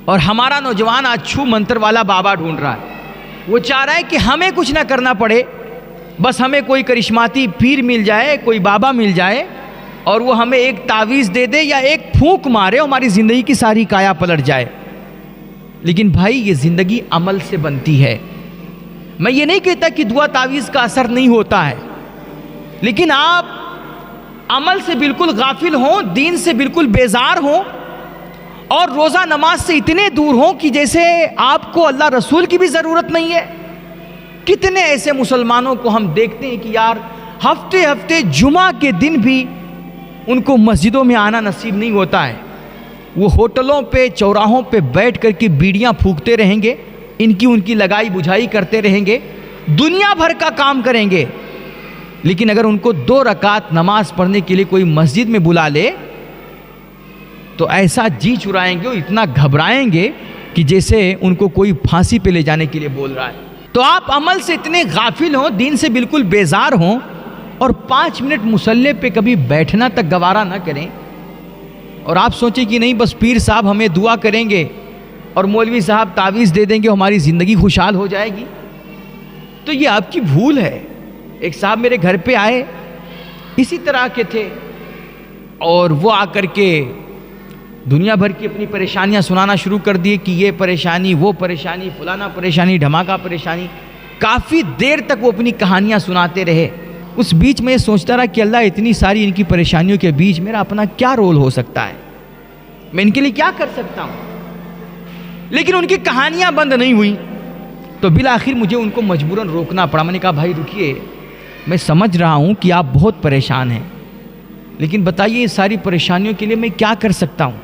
اور ہمارا نوجوان آج چھو منتر والا بابا ڈھونڈ رہا ہے. وہ چاہ رہا ہے کہ ہمیں کچھ نہ کرنا پڑے, بس ہمیں کوئی کرشماتی پیر مل جائے, کوئی بابا مل جائے اور وہ ہمیں ایک تعویذ دے دے یا ایک پھونک مارے, ہماری زندگی کی ساری کایا پلٹ جائے. لیکن بھائی یہ زندگی عمل سے بنتی ہے. میں یہ نہیں کہتا کہ دعا تعویذ کا اثر نہیں ہوتا ہے, لیکن آپ عمل سے بالکل غافل ہوں, دین سے بالکل بیزار ہوں اور روزہ نماز سے اتنے دور ہوں کہ جیسے آپ کو اللہ رسول کی بھی ضرورت نہیں ہے. کتنے ایسے مسلمانوں کو ہم دیکھتے ہیں کہ یار ہفتے ہفتے جمعہ کے دن بھی ان کو مسجدوں میں آنا نصیب نہیں ہوتا ہے. وہ ہوٹلوں پہ چوراہوں پہ بیٹھ کر کے بیڑیاں پھونکتے رہیں گے, ان کی لگائی بجھائی کرتے رہیں گے, دنیا بھر کا کام کریں گے. لیکن اگر ان کو 2 رکعت نماز پڑھنے کے لیے کوئی مسجد میں بلا لے تو ایسا جی چرائیں گے, اتنا گھبرائیں گے کہ جیسے ان کو کوئی پھانسی پہ لے جانے کے لیے بول رہا ہے. تو آپ عمل سے اتنے غافل ہوں, دین سے بالکل بیزار ہوں اور 5 منٹ مصلی پہ کبھی بیٹھنا تک گوارا نہ کریں, اور آپ سوچیں کہ نہیں بس پیر صاحب ہمیں دعا کریں گے اور مولوی صاحب تعویذ دے دیں گے, ہماری زندگی خوشحال ہو جائے گی. تو یہ آپ کی بھول ہے. ایک صاحب میرے گھر پہ آئے, اسی طرح کے تھے, اور وہ آ کر کے دنیا بھر کی اپنی پریشانیاں سنانا شروع کر دیے کہ یہ پریشانی, وہ پریشانی, فلانا پریشانی, دھماکہ پریشانی. کافی دیر تک وہ اپنی کہانیاں سناتے رہے. اس بیچ میں یہ سوچتا رہا کہ اللہ اتنی ساری ان کی پریشانیوں کے بیچ میرا اپنا کیا رول ہو سکتا ہے, میں ان کے لیے کیا کر سکتا ہوں. لیکن ان کی کہانیاں بند نہیں ہوئی تو بالآخر مجھے ان کو مجبوراً روکنا پڑا. میں نے کہا بھائی رکیے, میں سمجھ رہا ہوں کہ آپ بہت پریشان ہیں, لیکن بتائیے یہ ساری پریشانیوں کے لیے میں کیا کر سکتا ہوں.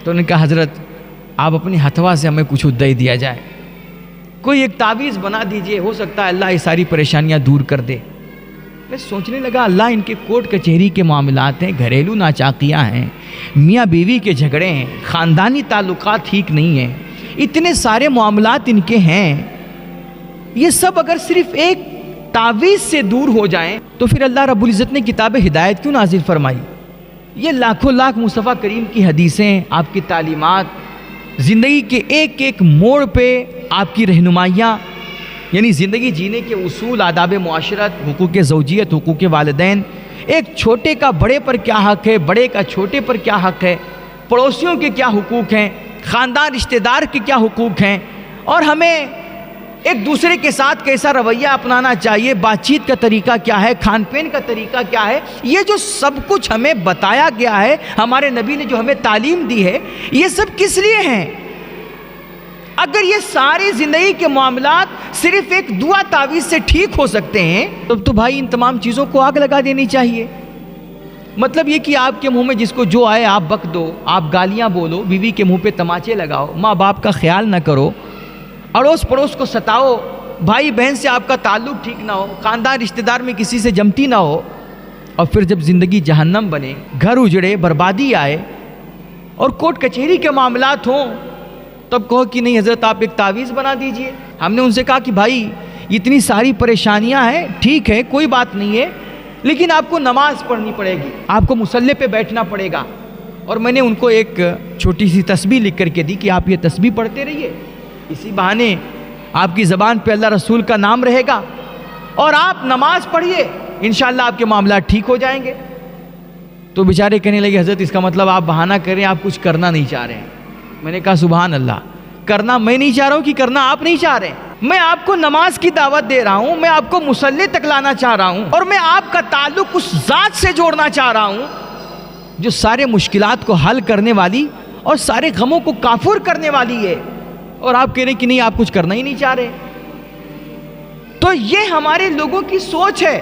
تو انہوں نے کہا حضرت آپ اپنی ہتھوا سے ہمیں کچھ دے دیا جائے, کوئی ایک تعویذ بنا دیجئے, ہو سکتا ہے اللہ یہ ساری پریشانیاں دور کر دے. میں سوچنے لگا اللہ ان کے کورٹ کچہری کے معاملات ہیں, گھریلو ناچاکیاں ہیں, میاں بیوی کے جھگڑے ہیں, خاندانی تعلقات ٹھیک نہیں ہیں, اتنے سارے معاملات ان کے ہیں. یہ سب اگر صرف ایک تعویذ سے دور ہو جائیں تو پھر اللہ رب العزت نے کتاب ہدایت کیوں نازل فرمائی. یہ لاکھوں لاکھ مصطفیٰ کریم کی حدیثیں, آپ کی تعلیمات, زندگی کے ایک ایک موڑ پہ آپ کی رہنمائیاں, یعنی زندگی جینے کے اصول, آداب معاشرت, حقوق زوجیت, حقوق والدین, ایک چھوٹے کا بڑے پر کیا حق ہے, بڑے کا چھوٹے پر کیا حق ہے, پڑوسیوں کے کیا حقوق ہیں, خاندان رشتہ دار کے کیا حقوق ہیں, اور ہمیں ایک دوسرے کے ساتھ کیسا رویہ اپنانا چاہیے, بات چیت کا طریقہ کیا ہے, کھان پین کا طریقہ کیا ہے. یہ جو سب کچھ ہمیں بتایا گیا ہے, ہمارے نبی نے جو ہمیں تعلیم دی ہے, یہ سب کس لیے ہیں؟ اگر یہ ساری زندگی کے معاملات صرف ایک دعا تعویذ سے ٹھیک ہو سکتے ہیں تب تو بھائی ان تمام چیزوں کو آگ لگا دینی چاہیے. مطلب یہ کہ آپ کے منہ میں جس کو جو آئے آپ بک دو, آپ گالیاں بولو, بیوی کے منہ پہ تماچے لگاؤ, ماں باپ کا خیال نہ کرو, اڑوس پڑوس کو ستاؤ, بھائی بہن سے آپ کا تعلق ٹھیک نہ ہو, خاندان رشتہ دار میں کسی سے جمتی نہ ہو, اور پھر جب زندگی جہنم بنے, گھر اجڑے, بربادی آئے اور کورٹ کچہری کے معاملات ہوں, تب کہو کہ نہیں حضرت آپ ایک تعویذ بنا دیجئے. ہم نے ان سے کہا کہ بھائی اتنی ساری پریشانیاں ہیں, ٹھیک ہے کوئی بات نہیں ہے, لیکن آپ کو نماز پڑھنی پڑے گی, آپ کو مصلی پہ بیٹھنا پڑے گا. اور میں نے ان کو ایک چھوٹی سی تسبیح لکھ کر کے دی کہ آپ یہ تسبیح پڑھتے رہیے, اسی بہانے آپ کی زبان پہ اللہ رسول کا نام رہے گا, اور آپ نماز پڑھیے, انشاءاللہ آپ کے معاملات ٹھیک ہو جائیں گے. تو بیچارے کہنے لگے حضرت اس کا مطلب آپ بہانہ کریں, آپ کچھ کرنا نہیں چاہ رہے ہیں. میں نے کہا سبحان اللہ, کرنا میں نہیں چاہ رہا ہوں کہ کرنا آپ نہیں چاہ رہے ہیں. میں آپ کو نماز کی دعوت دے رہا ہوں, میں آپ کو مصلی تک لانا چاہ رہا ہوں, اور میں آپ کا تعلق اس ذات سے جوڑنا چاہ رہا ہوں جو سارے مشکلات کو حل کرنے والی اور سارے غموں کو کافور کرنے والی ہے, اور آپ کہہ رہے ہیں کہ نہیں آپ کچھ کرنا ہی نہیں چاہ رہے. تو یہ ہمارے لوگوں کی سوچ ہے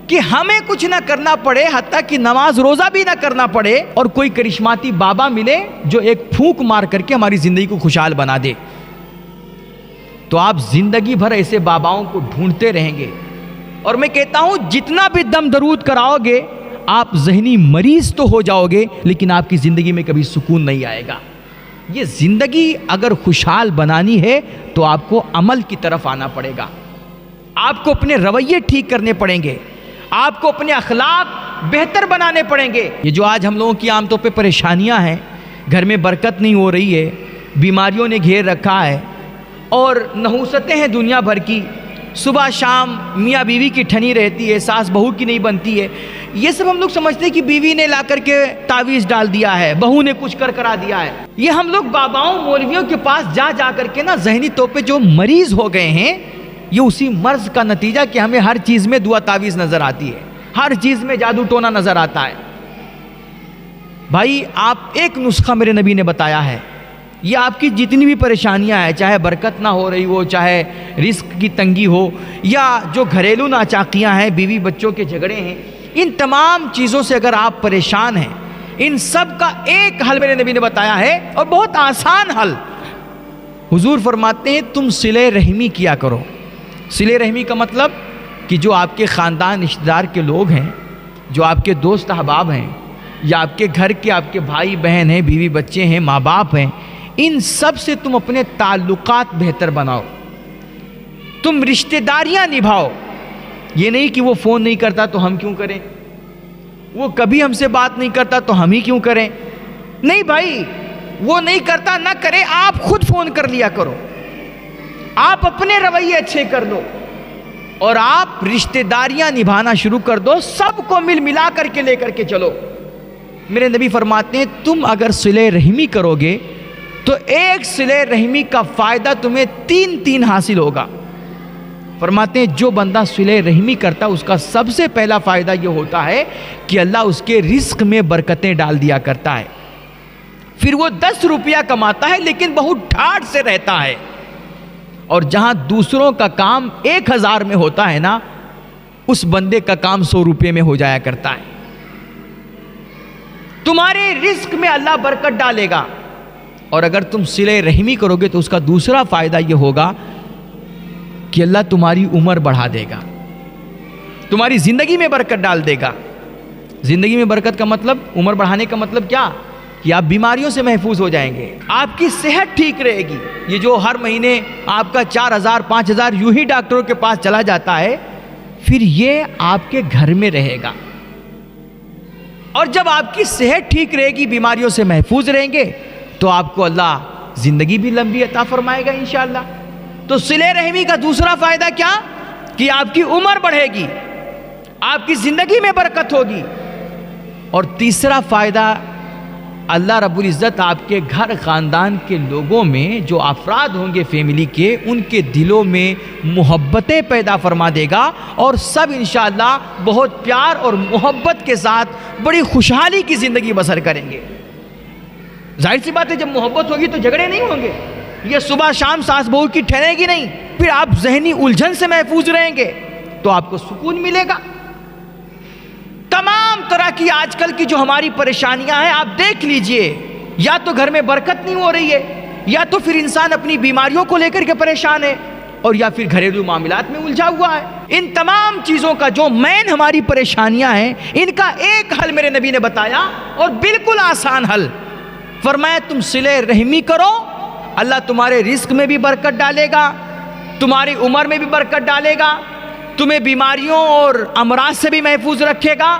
کہ ہمیں کچھ نہ کرنا پڑے, حتیٰ کہ نماز روزہ بھی نہ کرنا پڑے, اور کوئی کرشماتی بابا ملے جو ایک پھونک مار کر کے ہماری زندگی کو خوشحال بنا دے. تو آپ زندگی بھر ایسے باباؤں کو ڈھونڈتے رہیں گے, اور میں کہتا ہوں جتنا بھی دم درود کراؤ گے آپ ذہنی مریض تو ہو جاؤ گے, لیکن آپ کی زندگی میں کبھی سکون نہیں آئے گا. یہ زندگی اگر خوشحال بنانی ہے تو آپ کو عمل کی طرف آنا پڑے گا, آپ کو اپنے رویے ٹھیک کرنے پڑیں گے, آپ کو اپنے اخلاق بہتر بنانے پڑیں گے. یہ جو آج ہم لوگوں کی عام طور پہ پریشانیاں ہیں, گھر میں برکت نہیں ہو رہی ہے، بیماریوں نے گھیر رکھا ہے اور نحوستیں ہیں دنیا بھر کی، صبح شام میاں بیوی کی ٹھنی رہتی ہے، ساس بہو کی نہیں بنتی ہے، یہ سب ہم لوگ سمجھتے ہیں کہ بیوی نے لا کر کے تعویذ ڈال دیا ہے، بہو نے کچھ کرا دیا ہے۔ یہ ہم لوگ باباؤں مولویوں کے پاس جا کر کے نا ذہنی طور پہ جو مریض ہو گئے ہیں، یہ اسی مرض کا نتیجہ کہ ہمیں ہر چیز میں دعا تعویذ نظر آتی ہے، ہر چیز میں جادو ٹونا نظر آتا ہے۔ بھائی آپ ایک نسخہ میرے نبی نے بتایا ہے، یہ آپ کی جتنی بھی پریشانیاں ہیں، چاہے برکت نہ ہو رہی ہو، چاہے رزق کی تنگی ہو، یا جو گھریلو ناچاکیاں ہیں، بیوی بچوں کے جھگڑے ہیں، ان تمام چیزوں سے اگر آپ پریشان ہیں، ان سب کا ایک حل میرے نبی نے بتایا ہے، اور بہت آسان حل۔ حضور فرماتے ہیں تم صلہ رحمی کیا کرو۔ صلہ رحمی کا مطلب کہ جو آپ کے خاندان رشتہ دار کے لوگ ہیں، جو آپ کے دوست احباب ہیں، یا آپ کے گھر کے آپ کے بھائی بہن ہیں، بیوی بچے ہیں، ماں باپ ہیں، ان سب سے تم اپنے تعلقات بہتر بناؤ، تم رشتہ داریاں نبھاؤ۔ یہ نہیں کہ وہ فون نہیں کرتا تو ہم کیوں کریں، وہ کبھی ہم سے بات نہیں کرتا تو ہم ہی کیوں کریں، نہیں بھائی، وہ نہیں کرتا نہ کرے، آپ خود فون کر لیا کرو، آپ اپنے رویے اچھے کر دو اور آپ رشتہ داریاں نبھانا شروع کر دو، سب کو ملا کر کے لے کر کے چلو۔ میرے نبی فرماتے ہیں تم اگر صلہ رحمی کرو گے تو ایک صلہ رحمی کا فائدہ تمہیں تین حاصل ہوگا۔ فرماتے ہیں جو بندہ صلہ رحمی کرتا اس کا سب سے پہلا فائدہ یہ ہوتا ہے کہ اللہ اس کے رزق میں برکتیں ڈال دیا کرتا ہے، پھر وہ 10 روپیہ کماتا ہے لیکن بہت ٹھاٹ سے رہتا ہے، اور جہاں دوسروں کا کام 1000 میں ہوتا ہے نا، اس بندے کا کام 100 روپے میں ہو جایا کرتا ہے۔ تمہارے رزق میں اللہ برکت ڈالے گا، اور اگر تم صلہ رحمی کرو گے تو اس کا دوسرا فائدہ یہ ہوگا کہ اللہ تمہاری عمر بڑھا دے گا، تمہاری زندگی میں برکت ڈال دے گا۔ زندگی میں برکت کا مطلب، عمر بڑھانے کا مطلب کیا؟ کہ آپ بیماریوں سے محفوظ ہو جائیں گے، آپ کی صحت ٹھیک رہے گی۔ یہ جو ہر مہینے آپ کا 4000 5000 یوں ہی ڈاکٹروں کے پاس چلا جاتا ہے، پھر یہ آپ کے گھر میں رہے گا، اور جب آپ کی صحت ٹھیک رہے گی، بیماریوں سے محفوظ رہیں گے، تو آپ کو اللہ زندگی بھی لمبی عطا فرمائے گا انشاءاللہ۔ تو صلہ رحمی کا دوسرا فائدہ کیا؟ کہ آپ کی عمر بڑھے گی، آپ کی زندگی میں برکت ہوگی، اور تیسرا فائدہ اللہ رب العزت آپ کے گھر خاندان کے لوگوں میں جو افراد ہوں گے فیملی کے، ان کے دلوں میں محبتیں پیدا فرما دے گا، اور سب انشاءاللہ بہت پیار اور محبت کے ساتھ بڑی خوشحالی کی زندگی بسر کریں گے۔ ظاہر سی بات ہے جب محبت ہوگی تو جھگڑے نہیں ہوں گے، یہ صبح شام ساس بہو کی ٹھہرے گی نہیں، پھر آپ ذہنی الجھن سے محفوظ رہیں گے تو آپ کو سکون ملے گا۔ تمام طرح کی آج کل کی جو ہماری پریشانیاں ہیں آپ دیکھ لیجئے، یا تو گھر میں برکت نہیں ہو رہی ہے، یا تو پھر انسان اپنی بیماریوں کو لے کر کے پریشان ہے، اور یا پھر گھریلو معاملات میں الجھا ہوا ہے۔ ان تمام چیزوں کا جو مین ہماری پریشانیاں ہیں، ان کا ایک حل میرے نبی نے بتایا، اور بالکل آسان حل۔ فرمایا تم صلہ رحمی کرو، اللہ تمہارے رزق میں بھی برکت ڈالے گا، تمہاری عمر میں بھی برکت ڈالے گا، تمہیں بیماریوں اور امراض سے بھی محفوظ رکھے گا،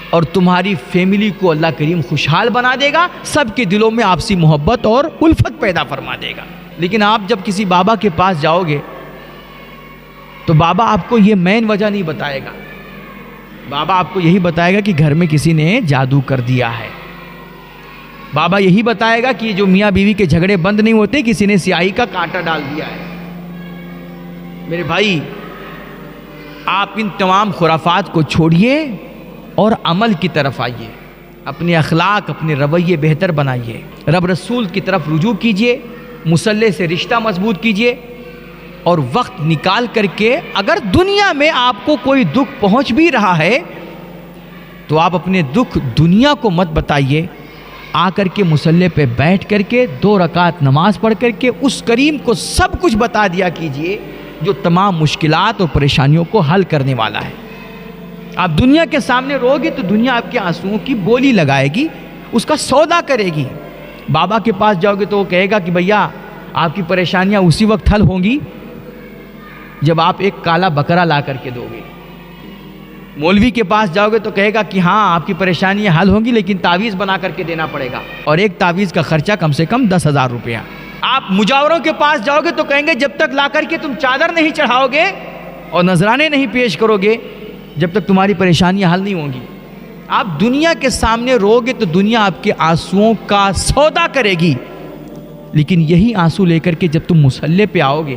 اور تمہاری فیملی کو اللہ کریم خوشحال بنا دے گا، سب کے دلوں میں آپسی محبت اور الفت پیدا فرما دے گا۔ لیکن آپ جب کسی بابا کے پاس جاؤ گے تو بابا آپ کو یہ مین وجہ نہیں بتائے گا، بابا آپ کو یہی بتائے گا کہ گھر میں کسی نے جادو کر دیا ہے، بابا یہی بتائے گا کہ یہ جو میاں بیوی کے جھگڑے بند نہیں ہوتے، کسی نے سیاہی کا کانٹا ڈال دیا ہے۔ میرے بھائی، آپ ان تمام خرافات کو چھوڑیے اور عمل کی طرف آئیے، اپنے اخلاق اپنے رویے بہتر بنائیے، رب رسول کی طرف رجوع کیجیے، مصلی سے رشتہ مضبوط کیجیے، اور وقت نکال کر کے اگر دنیا میں آپ کو کوئی دکھ پہنچ بھی رہا ہے تو آپ اپنے دکھ دنیا کو مت بتائیے، آ کر کے مصلی پہ بیٹھ کر کے 2 رکعت نماز پڑھ کر کے اس کریم کو سب کچھ بتا دیا کیجیے جو تمام مشکلات اور پریشانیوں کو حل کرنے والا ہے۔ آپ دنیا کے سامنے رو گے تو دنیا آپ کے آنسوؤں کی بولی لگائے گی، اس کا سودا کرے گی۔ بابا کے پاس جاؤ گے تو وہ کہے گا کہ بھیا آپ کی پریشانیاں اسی وقت حل ہوں گی جب آپ ایک کالا بکرا لا کر کے دو گے۔ مولوی کے پاس جاؤ گے تو کہے گا کہ ہاں آپ کی پریشانیاں حل ہوں گی لیکن تعویذ بنا کر کے دینا پڑے گا، اور ایک تعویذ کا خرچہ کم سے کم 10,000 روپیہ۔ آپ مجاوروں کے پاس جاؤ گے تو کہیں گے جب تک لا کر کے تم چادر نہیں چڑھاؤ گے اور نذرانے نہیں پیش کرو گے جب تک تمہاری پریشانیاں حل نہیں ہوں گی۔ آپ دنیا کے سامنے رو گے تو دنیا آپ کے آنسوؤں کا سودا کرے گی، لیکن یہی آنسو لے کر کے جب تم مصلی پہ آؤ گے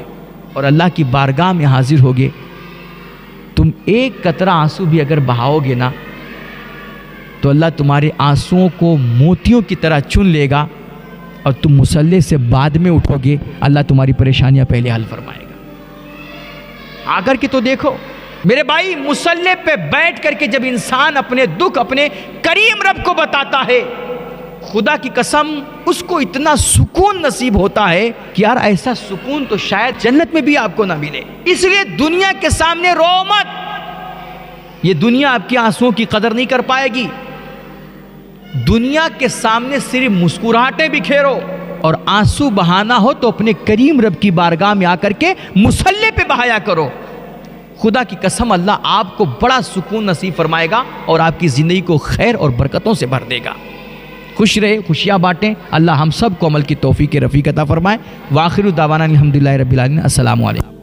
اور اللہ کی بارگاہ میں حاضر ہوگے، تم ایک قطرہ آنسو بھی اگر بہاؤ گے نا تو اللہ تمہارے آنسوؤں کو موتیوں کی طرح چن لے گا، اور تم مصلی سے بعد میں اٹھو گے، اللہ تمہاری پریشانیاں پہلے حل فرمائے گا۔ آ کر کے تو دیکھو میرے بھائی، مصلی پہ بیٹھ کر کے جب انسان اپنے دکھ اپنے کریم رب کو بتاتا ہے، خدا کی قسم اس کو اتنا سکون نصیب ہوتا ہے کہ یار ایسا سکون تو شاید جنت میں بھی آپ کو نہ ملے۔ اس لیے دنیا کے سامنے رو مت، یہ دنیا آپ کے آنسوؤں کی قدر نہیں کر پائے گی۔ دنیا کے سامنے صرف مسکراہٹیں بکھیرو، اور آنسو بہانا ہو تو اپنے کریم رب کی بارگاہ میں آ کر کے مصلی پہ بہایا کرو۔ خدا کی قسم اللہ آپ کو بڑا سکون نصیب فرمائے گا اور آپ کی زندگی کو خیر اور برکتوں سے بھر دے گا۔ خوش رہے، خوشیاں بانٹیں، اللہ ہم سب کو عمل کی توفیق رفیق عطا فرمائے۔ وآخر دعوانا الحمدللہ رب العالمین۔ السلام علیکم۔